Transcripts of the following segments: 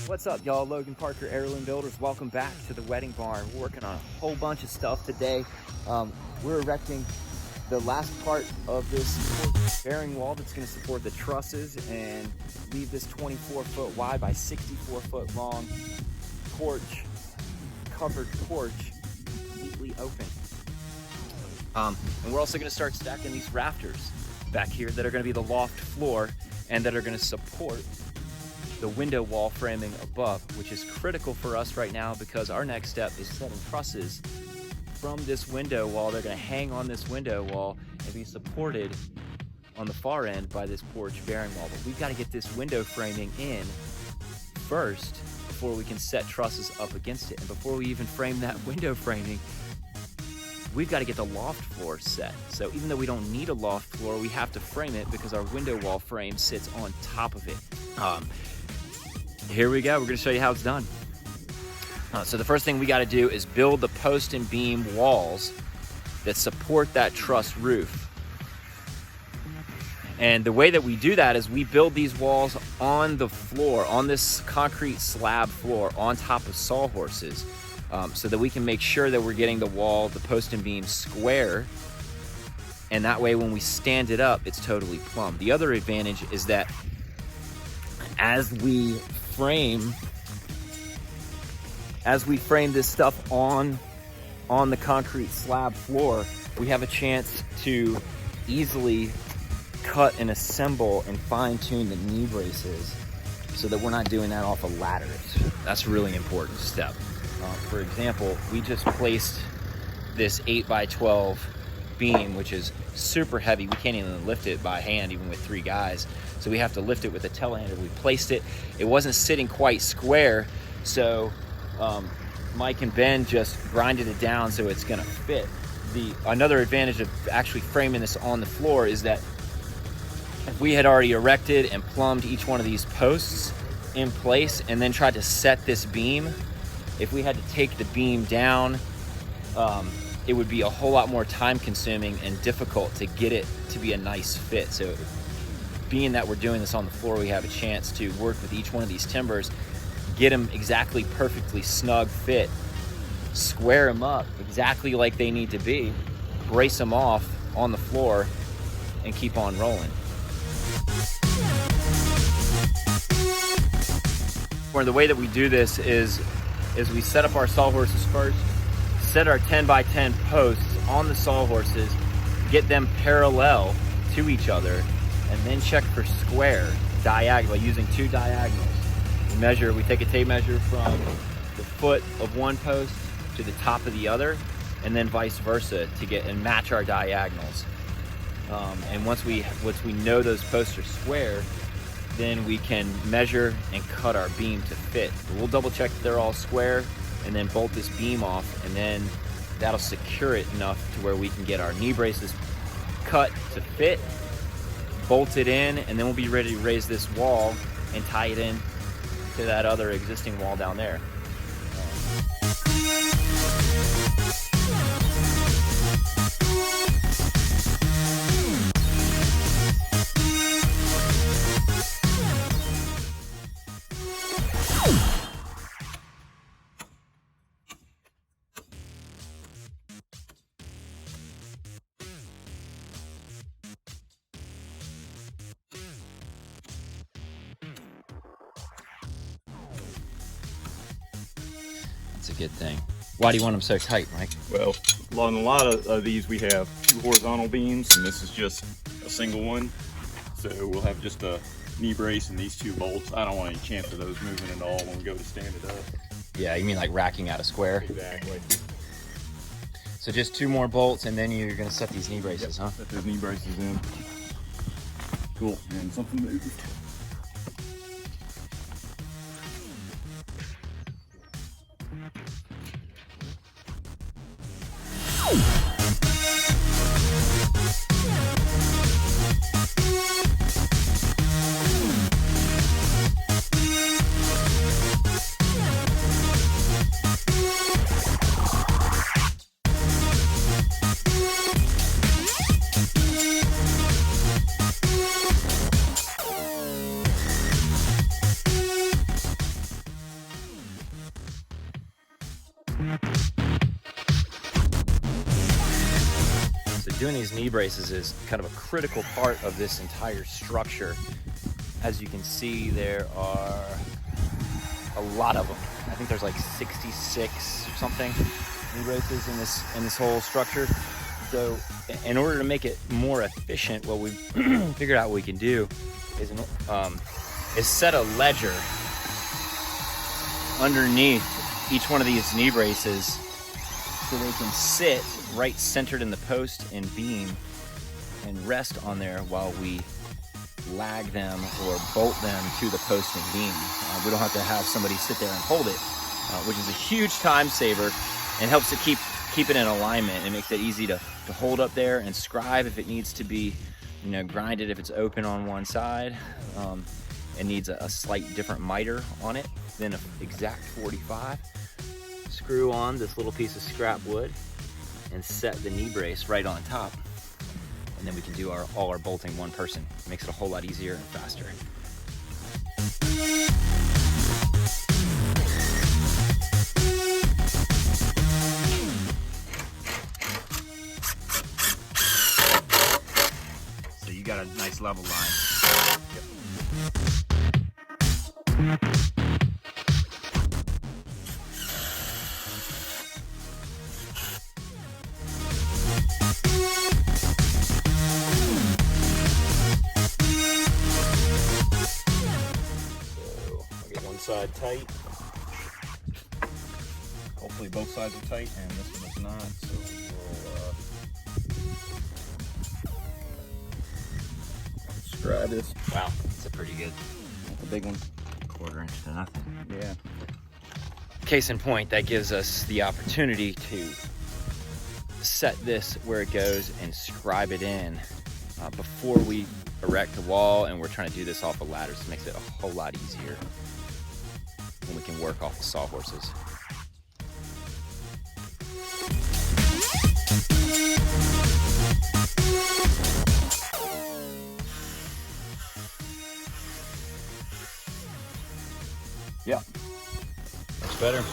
What's up, y'all? Logan Parker, Heirloom Builders. Welcome back to the wedding barn. We're working on a whole bunch of stuff today. We're erecting the last part of this bearing wall that's going to support the trusses and leave this 24-foot wide by 64-foot long porch, covered porch, completely open. And we're also going to start stacking these rafters back here that are going to be the loft floor and that are going to support the window wall framing above, which is critical for us right now because our next step is setting trusses from this window wall. They're going to hang on this window wall and be supported on the far end by this porch bearing wall. But we've got to get this window framing in first before we can set trusses up against it. And before we even frame that window framing, we've got to get the loft floor set. So even though we don't need a loft floor, we have to frame it because our window wall frame sits on top of it. Here we go. We're going to show you how it's done. So the first thing we got to do is build the post and beam walls that support that truss roof. And the way that we do that is we build these walls on the floor, on this concrete slab floor, on top of sawhorses, so that we can make sure that we're getting the wall, the post and beam square. And that way when we stand it up, it's totally plumb. The other advantage is that as we frame this stuff on the concrete slab floor, we have a chance to easily cut and assemble and fine-tune the knee braces so that we're not doing that off of ladders. That's a really important step. For example, we just placed this 8x12 beam, which is super heavy. We can't even lift it by hand, even with 3 guys. So we have to lift it with a telehandler. We placed it. It wasn't sitting quite square, so Mike and Ben just grinded it down so it's gonna fit. Another advantage of actually framing this on the floor is that if we had already erected and plumbed each one of these posts in place and then tried to set this beam, if we had to take the beam down, it would be a whole lot more time consuming and difficult to get it to be a nice fit. So being that we're doing this on the floor, we have a chance to work with each one of these timbers, get them exactly perfectly snug fit, square them up exactly like they need to be, brace them off on the floor, and keep on rolling. Or the way that we do this is we set up our sawhorses first, set our 10x10 posts on the sawhorses, get them parallel to each other, and then check for square diagonal using 2 diagonals. We take a tape measure from the foot of one post to the top of the other, and then vice versa to get and match our diagonals. And once we know those posts are square, then we can measure and cut our beam to fit. We'll double check that they're all square and then bolt this beam off, and then that'll secure it enough to where we can get our knee braces cut to fit, bolt it in, and then we'll be ready to raise this wall and tie it in to that other existing wall down there. That's a good thing. Why do you want them so tight, Mike? Well, on a lot of these we have 2 horizontal beams, and this is just a single one. So we'll have just a knee brace and these 2 bolts. I don't want any chance of those moving at all when we go to stand it up. Yeah, you mean like racking out a square? Exactly. So just 2 more bolts and then you're gonna set these knee braces, huh? Set those knee braces in. Cool, and something moved. doing these knee braces is kind of a critical part of this entire structure. As you can see, there are a lot of them. I think there's like 66 or something knee braces in this whole structure. So in order to make it more efficient, what we've figured out what we can do is set a ledger underneath each one of these knee braces so they can sit right centered in the post and beam and rest on there while we lag them or bolt them to the post and beam. We don't have to have somebody sit there and hold it, which is a huge time saver and helps to keep it in alignment. It makes it easy to hold up there and scribe if it needs to be, you know, grinded if it's open on one side. It needs a slight different miter on it than an exact 45. Screw on this little piece of scrap wood and set the knee brace right on top. And then we can do all our bolting one person. It makes it a whole lot easier and faster. So you got a nice level line. Yep. Side tight. Hopefully both sides are tight, and this one is not. So we'll scribe this. Wow, that's a pretty good. That's a big one. 1/4 inch to nothing. Yeah. Case in point, that gives us the opportunity to set this where it goes and scribe it in before we erect the wall, and we're trying to do this off a ladder, so it makes it a whole lot easier. And we can work off the sawhorses. Yeah, looks better.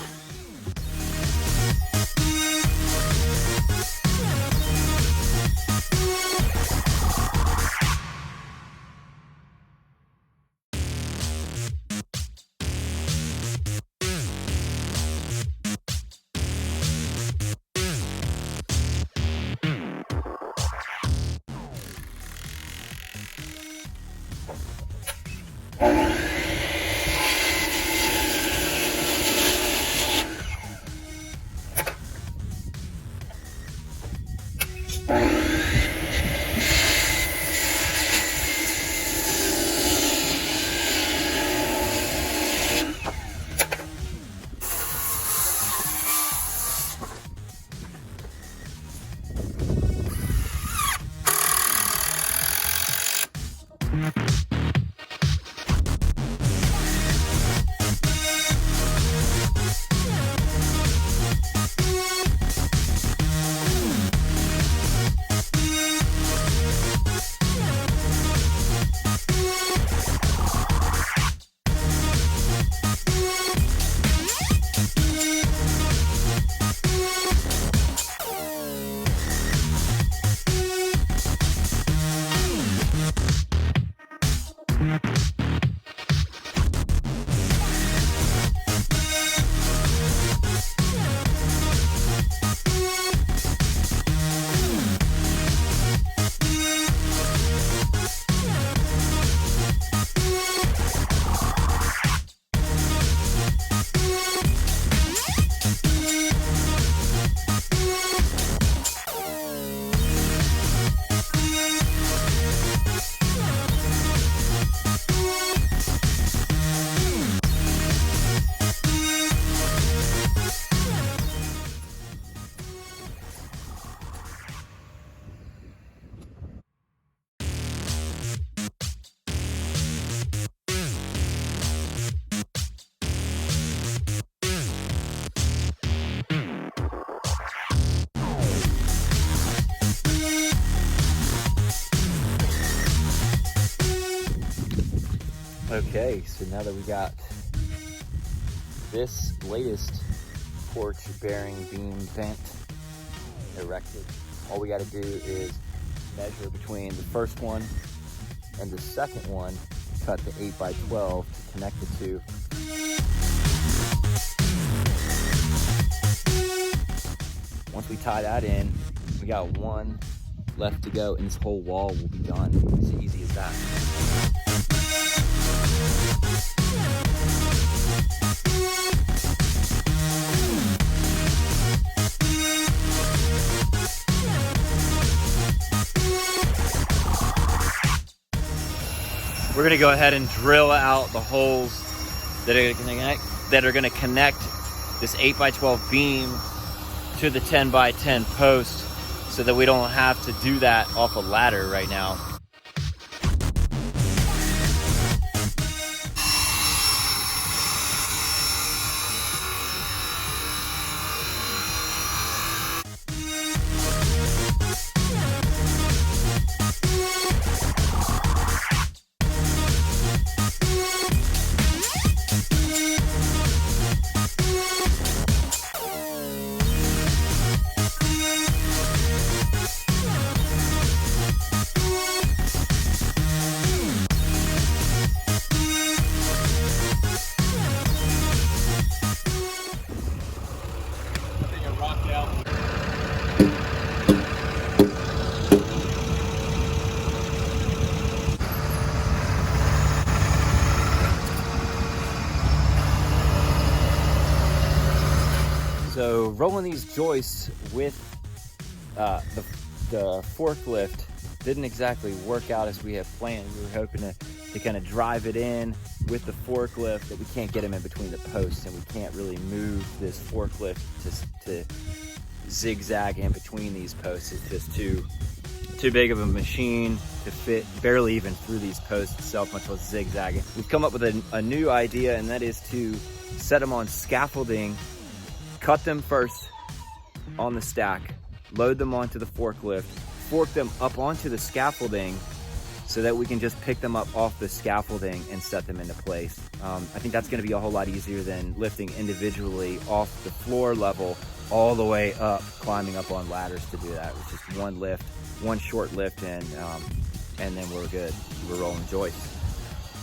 Okay, so now that we got this latest porch bearing beam bent, erected, All we got to do is measure between the first one and the second one, cut the 8x12 to connect the two. Once we tie that in, we got one left to go and this whole wall will be done. It's as easy as that. We're gonna go ahead and drill out the holes that are gonna connect this 8x12 beam to the 10x10 post so that we don't have to do that off a ladder right now. So rolling these joists with the forklift didn't exactly work out as we had planned. We were hoping to kind of drive it in with the forklift, but we can't get them in between the posts, and we can't really move this forklift to zigzag in between these posts. It's just too big of a machine to fit barely even through these posts itself, much less zigzagging. We've come up with a new idea, and that is to set them on scaffolding, cut them first on the stack, load them onto the forklift, fork them up onto the scaffolding so that we can just pick them up off the scaffolding and set them into place. I think that's gonna be a whole lot easier than lifting individually off the floor level all the way up, climbing up on ladders to do that. It's just one lift, one short lift, and then we're good. We're rolling joists.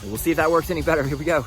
And we'll see if that works any better. Here we go.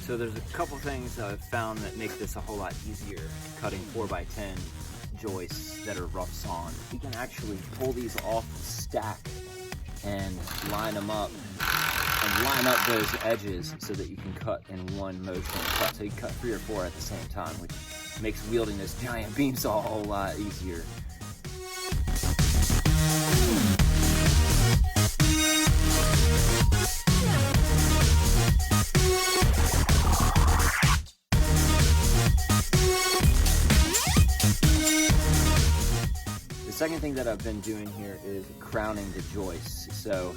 So there's a couple things I've found that make this a whole lot easier cutting 4x10 joists that are rough sawn. You can actually pull these off the stack and line them up and line up those edges so that you can cut in one motion cut. So you cut 3 or 4 at the same time, which makes wielding this giant beam saw a whole lot easier. The second thing that I've been doing here is crowning the joists. So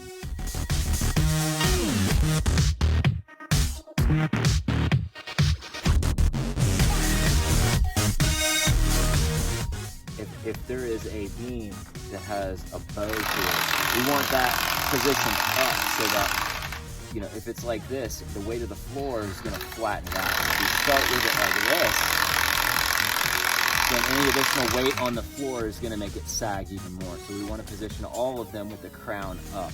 if there is a beam that has a bow to it, we want that positioned up so that, you know, if it's like this, the weight of the floor is going to flatten it out. If you start with it like this, then any additional weight on the floor is going to make it sag even more. So we want to position all of them with the crown up.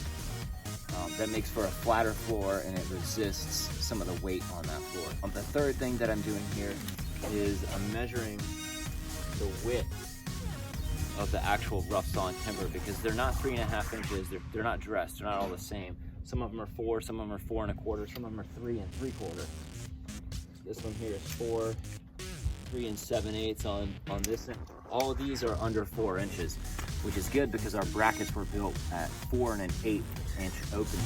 That makes for a flatter floor and it resists some of the weight on that floor. The third thing that I'm doing here is I'm measuring the width of the actual rough sawn timber, because they're not 3.5 inches, they're not dressed, they're not all the same. Some of them are 4, some of them are 4 1/4, some of them are 3 3/4. This one here is 4, 3 7/8 on this end. All of these are under 4 inches, which is good because our brackets were built at 4 1/8 inch opening.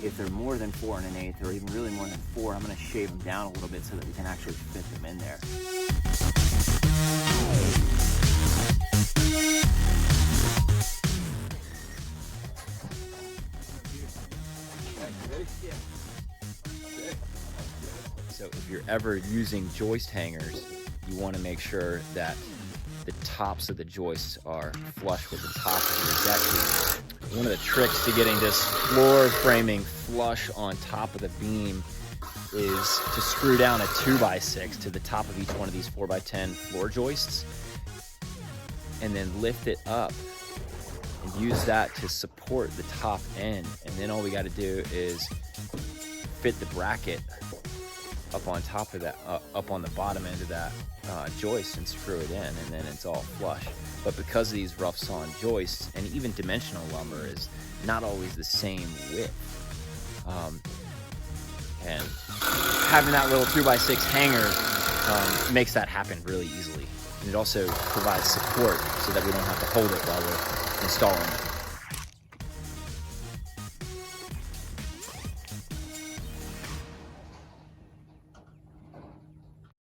If they're more than 4 1/8, or even really more than 4, I'm going to shave them down a little bit so that we can actually fit them in there. So if you're ever using joist hangers, you want to make sure that the tops of the joists are flush with the top of your deck beam. One of the tricks to getting this floor framing flush on top of the beam is to screw down a 2x6 to the top of each one of these 4x10 floor joists and then lift it up and use that to support the top end. And then all we got to do is fit the bracket up on top of that, up on the bottom end of that joist and screw it in, and then it's all flush. But because of these rough sawn joists, and even dimensional lumber is not always the same width, and having that little 2x6 hanger makes that happen really easily. And it also provides support so that we don't have to hold it while we're installing it.